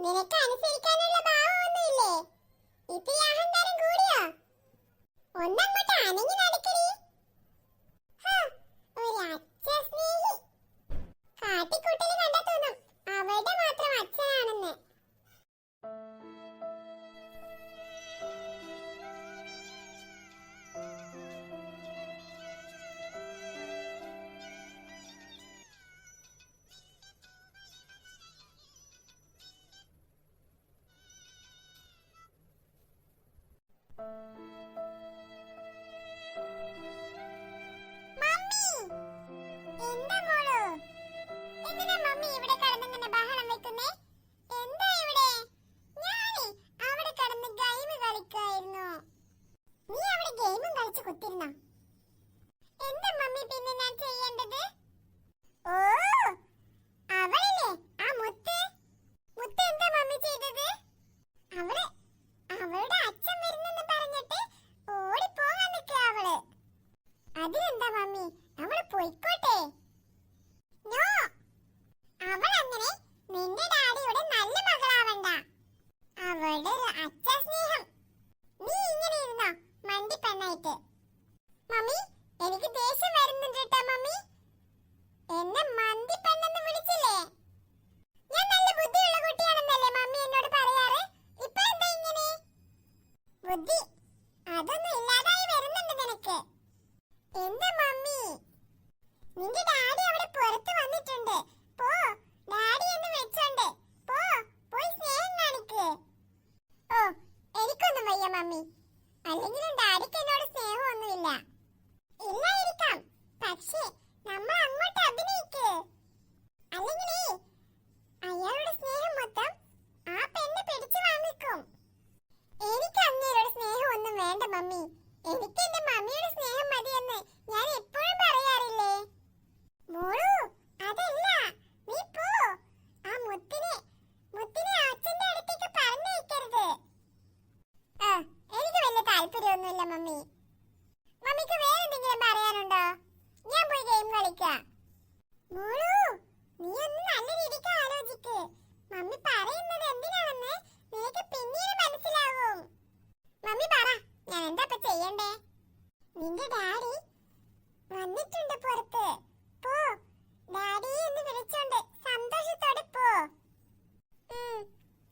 നിനക്ക് അനുസരിക്കാനുള്ള ഭാവമൊന്നുമില്ലേ? ഇത്തിരി അഹങ്കാരം കൂടിയോ? ഒന്നങ്ങോട്ട് അനങ്ങി നടക്കടി. ഒരു അച്ഛസ്നേഹി. കാട്ടിക്കൂട്ടല് കണ്ടാ തോന്നും അവളുടെ മാത്രം അച്ഛനാണെന്ന്.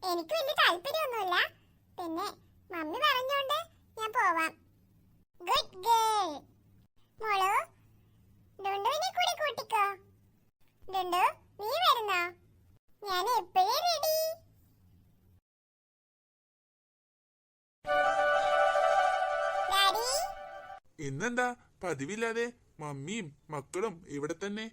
എനിക്ക് വലിയ താല്പര്യമൊന്നുമില്ല. പിന്നെ മമ്മി പറഞ്ഞോണ്ട് ഞാൻ പോവാം. Good girl. മോളു, ഡുണ്ടുവിനെ കൂടി കൂട്ടിക്കോ. ഡുണ്ടു, നീ വരുന്നോ? ഞാൻ എപ്പോഴേ റെഡി. ഡാഡി, ഇന്നെന്താ പതിവില്ലാതെ മമ്മിയും മക്കളും ഇവിടെ തന്നെ?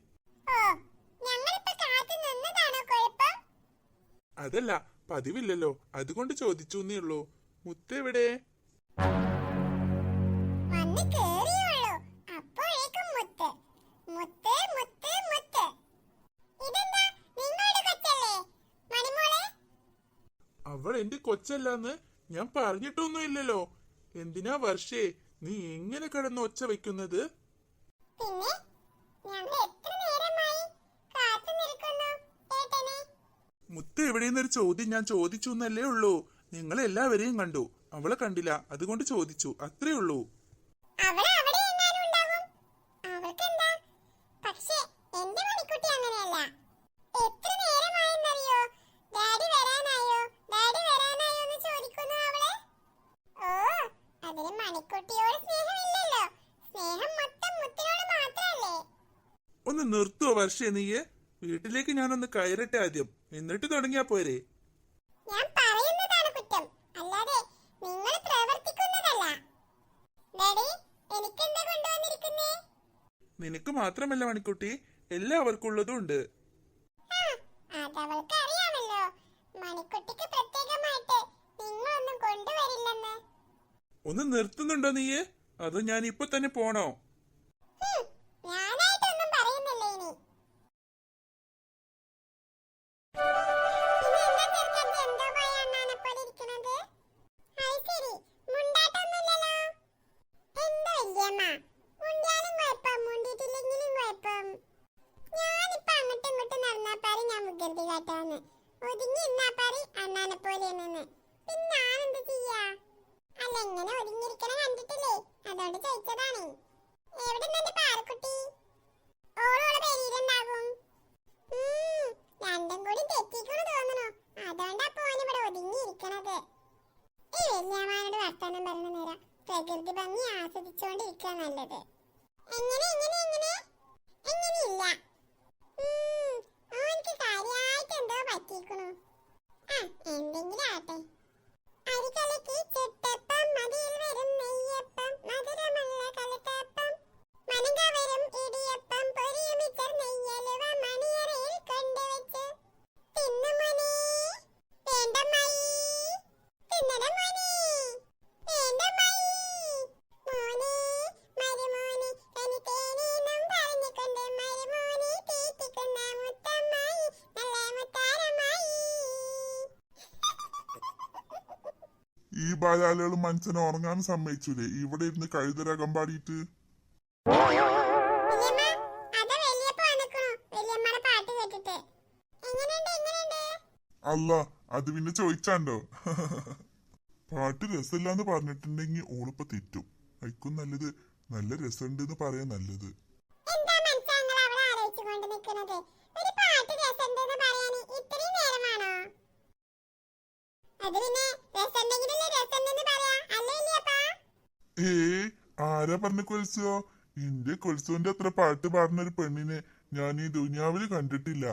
അതല്ല, പതിവില്ലല്ലോ, അതുകൊണ്ട് ചോദിച്ചൂന്നേ ഉള്ളൂ. മുത്തെവിടെ? അവൾ എന്റെ കൊച്ചല്ലാന്ന് ഞാൻ പറഞ്ഞിട്ടൊന്നുമില്ലല്ലോ. എന്തിനാ വർഷേ നീ എങ്ങനെ കിടന്ന് ഒച്ച വെക്കുന്നത്? മുത്ത് എവിടെയെന്നൊരു ചോദ്യം ഞാൻ ചോദിച്ചു എന്നല്ലേ ഉള്ളൂ. നിങ്ങളെല്ലാവരെയും കണ്ടു, അവളെ കണ്ടില്ല, അതുകൊണ്ട് ചോദിച്ചു, അത്രേ ഉള്ളൂ. ഒന്ന് നിർത്തുവോ വർഷേ നീയെ? വീട്ടിലേക്ക് ഞാനൊന്ന് കയറട്ടെ ആദ്യം, എന്നിട്ട് തുടങ്ങിയാ പോരെ? നിനക്ക് മാത്രമല്ല മണിക്കുട്ടി, എല്ലാവർക്കും ഉള്ളതും ഉണ്ട്. ഒന്ന് നിർത്തുന്നുണ്ടോ നീയെ? അതോ ഞാൻ ഇപ്പൊ തന്നെ പോണോ? ഒതുങ്ങി മാറി അണ്ണാനെ പോലെയെന്ന്. പിന്നെ ഞാൻ എന്ത് ചെയ്യാ? അല്ല, ഇങ്ങനെ ഒതുങ്ങിയിരിക്കണ കണ്ടിട്ടില്ലേ, അതുകൊണ്ട് ചോദിച്ചതാണ്. എവിടെ നിന്നെ പാറക്കുട്ടി? ഓളോളെ പെരിയിലുണ്ടാകും. രണ്ടും കൂടി തെറ്റിക്കണു തോന്നണു. അതുകൊണ്ടാ പോൻ ഇവിടെ ഒതുങ്ങിയിരിക്കണത്. ഈ വല്യമാനോട് വർത്താനം പറഞ്ഞ നേരം പ്രകൃതി ഭംഗി ആസ്വദിച്ചുകൊണ്ടിരിക്കുക നല്ലത്. എങ്ങനെ എങ്ങനെ എങ്ങനെ എങ്ങനെയില്ല. ഓനിക്ക് കാര്യായിട്ട് എന്തോ പറ്റിക്കണു. എന്തെങ്കിലും ആട്ടെ. അരികലക്കി ചുട്ടപ്പം മതിയിൽ വരും നെയ്യപ്പം മധുരമുള്ള കലത്തപ്പം മനകവരും ഇടിയപ്പം പൊരിയുമിച്ചർ നെയ്യലുവ മണിയറയിൽ കൊണ്ടുവച്ച് തിന്നുമോനെ വേണ്ടമ്മായി തിന്നടമോനെ വേണ്ടമ്മായി മോനെ മരുമോനെ തനിത്തേനീന്നും പറഞ്ഞുകൊണ്ട് മരുമോനെ തീറ്റിക്കുന്ന മുത്തമ്മായി നല്ല മുത്താരമായി. ഈ ബാലാലുകൾ മനുഷ്യനെ ഉറങ്ങാൻ സമ്മതിച്ചൂലേ ഇവിടെ ഇരുന്ന് കഴുതരകം പാടിയിട്ട്? അല്ല, അത് പിന്നെ ചോദിച്ചാണ്ടോ? പാട്ട് രസമില്ലാന്ന് പറഞ്ഞിട്ടുണ്ടെങ്കി ഓളിപ്പോ തെറ്റും. അയക്കും നല്ലത് നല്ല രസമുണ്ട് എന്ന് പറയാൻ നല്ലത്. ആരാ പറഞ്ഞ കൊൽസോ? എന്റെ കൊൽസോന്റെ അത്ര പാട്ട് പാടുന്നൊരു പെണ്ണിനെ ഞാൻ ഈ ദുനിയാവില് കണ്ടിട്ടില്ല.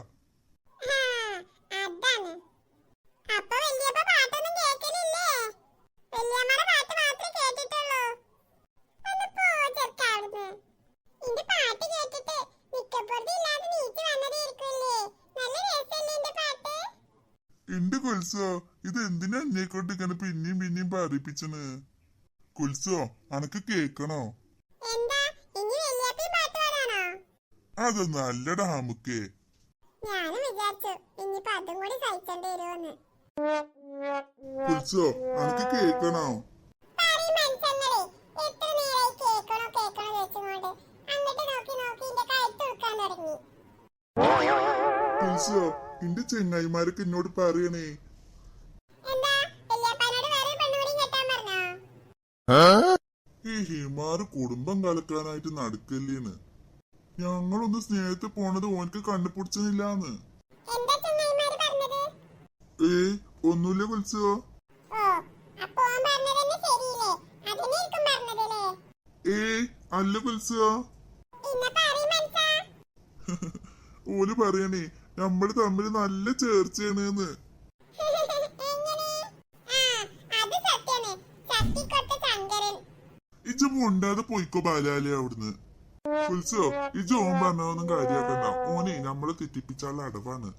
എന്റെ കൊൽസോ, ഇത് എന്തിനാ എന്നെ കൊണ്ട് ഇങ്ങനെ പിന്നെയും പിന്നെയും പറയിപ്പിച്ചണ്? കൊൽസോ, അനക്ക് കേക്കണോ? അതൊന്നും അല്ലടാ നമുക്കേ. കൊൽസോ, അനക്ക് കേക്കണോ? കൊൽസോ, എന്റെ ചെങ്ങായിമാരൊക്കെ എന്നോട് പറയണേ. ഈ ഹിമാറ് കുടുംബം കലക്കാനായിട്ട് നടക്കല്ലേന്ന്. ഞങ്ങളൊന്ന് സ്നേഹത്തിൽ പോണത് ഓനക്ക് കണ്ടുപിടിച്ചില്ലാന്ന്. ഒന്നുമില്ല കൊൽസോ. അല്ല കൊൽസോ. ഓല് പറയണേ നമ്മള് തമ്മില് നല്ല ചേർച്ചയാണ്. ഇജ് മുണ്ടാതെ പോയിക്കോ ബാലാലേ അവിടുന്ന്. കൊൽസോ, ഇജ് ഓൻ പറഞ്ഞതൊന്നും കാര്യാക്കണ്ട. ഓനെ നമ്മളെ തെറ്റിപ്പിച്ചാലുള്ള അടവാണ്.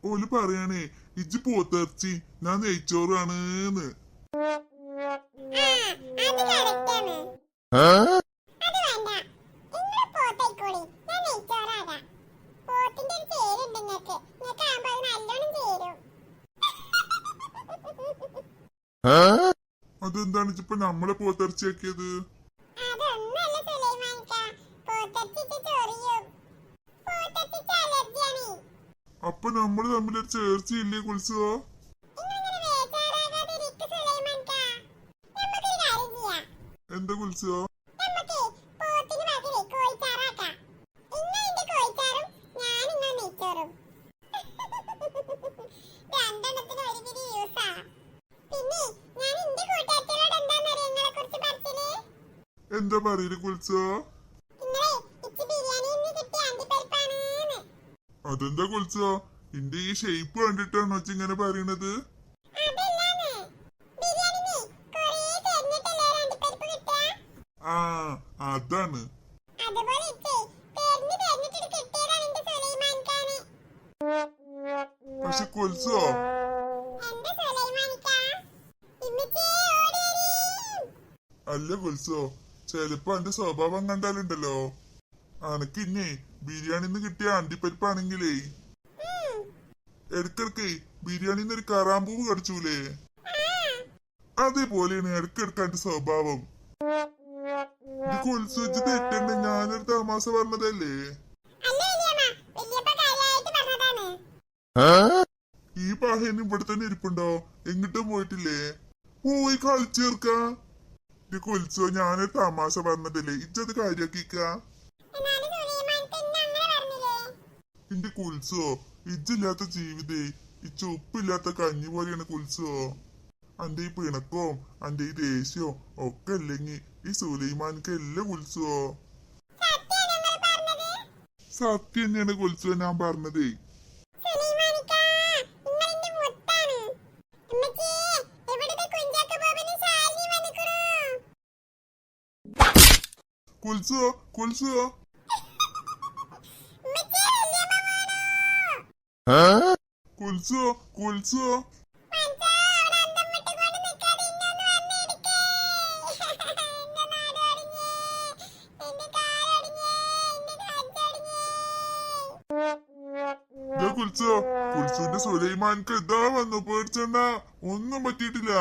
ഓല് പറയണേ ഇജ് പോത്തിറച്ചി ഞാൻ നെയ്ച്ചോറാണ്. അതെന്താണ് ഇപ്പൊ നമ്മളെ പോത്തിറച്ചിയാക്കിയത്? അപ്പൊ നമ്മള് തമ്മിലൊരു ചേർച്ചയില്ലേ കൊൽസോ? എന്താ കൊൽസോ? എന്താ പറയല് കൊൽസോ? അതെന്താ കൊൽസോ? എന്റെ ഈ ഷേപ്പ് കണ്ടിട്ടാണോ ഇങ്ങനെ പറയണത്? ആ, അതാണ്. പക്ഷെ കൊൽസോ, അല്ല കൊൽസോ, ചെലപ്പോ എന്റെ സ്വഭാവം കണ്ടാലുണ്ടല്ലോ, അനക്കിന്നെ ബിരിയാണിന്ന് കിട്ടിയ അണ്ടിപ്പരിപ്പാണെങ്കിലേ ഇടക്കിടക്ക് ബിരിയാണിന്ന് ഒരു കറാമ്പൂവ് കടിച്ചൂലേ, അതേപോലെയാണ് ഇടക്കിടക്ക് എന്റെ സ്വഭാവം. ഇത് കൊൽസോ വെച്ച് തെറ്റണ്ട, ഞാനൊരു തമാശ പറഞ്ഞതല്ലേ. ഈ ഷാഹിൻ ഇവിടെ തന്നെ ഇരിപ്പുണ്ടോ? എങ്ങിട്ടും പോയിട്ടില്ലേ? പോയി കളിച്ചേർക്ക. കുൽസോ, ഞാനൊരു തമാശ പറഞ്ഞതല്ലേ, ഇജ്ജത് കാര്യാക്കിക്ക. എന്നാലും സുലൈമാൻക്ക് എന്നെ അങ്ങനെ പറഞ്ഞില്ലേ? എന്റെ കുൽസോ, ഇജ്ജില്ലാത്ത ജീവിതേ ഇച്ച ഉപ്പില്ലാത്ത കഞ്ഞി പോലെയാണ് കുൽസോ. അന്റെ ഈ പിണക്കവും അന്റെ ഈ ദേഷ്യവും ഒക്കെ അല്ലെങ്കി ഈ സുലൈമാൻക്ക് എല്ലാം കുൽസോ. സത്യാണോ നിങ്ങൾ പറഞ്ഞത്? സത്യം തന്നെയാണ് കുൽസോ ഞാൻ പറഞ്ഞതേ. സുലൈമാനിക്കാ, നിങ്ങൾ എന്റെ മുത്താണ്. ഉമ്മച്ചിയെ, ഇവിടുത്തെ കുഞ്ചാക്ക ബോബനും ശാലിനിയും വന്നിക്കണു. കുൽസോ, കുൽസോ. ഉമ്മച്ചിയെ, വല്യമ്മ വീണു. കുൽസോ, കുൽസോ. മനുഷ്യാ, അവിടെ അന്തം വിട്ടുകൊണ്ട് നിൽക്കാതെ ഇന്നെ ഒന്ന് വന്നെടുക്കേ. എന്റെ നാട് ഒടിഞ്ഞേ, എന്റെ കാലൊടിഞ്ഞേ, എന്റെ കജ്ജൊടിഞ്ഞേ. കുൽസോ, കുൽസുവിന്റെ സുലൈമാൻക്ക് ഇതാ വന്നു, പേടിച്ചണ്ട, ഒന്നും പറ്റിയിട്ടില്ല.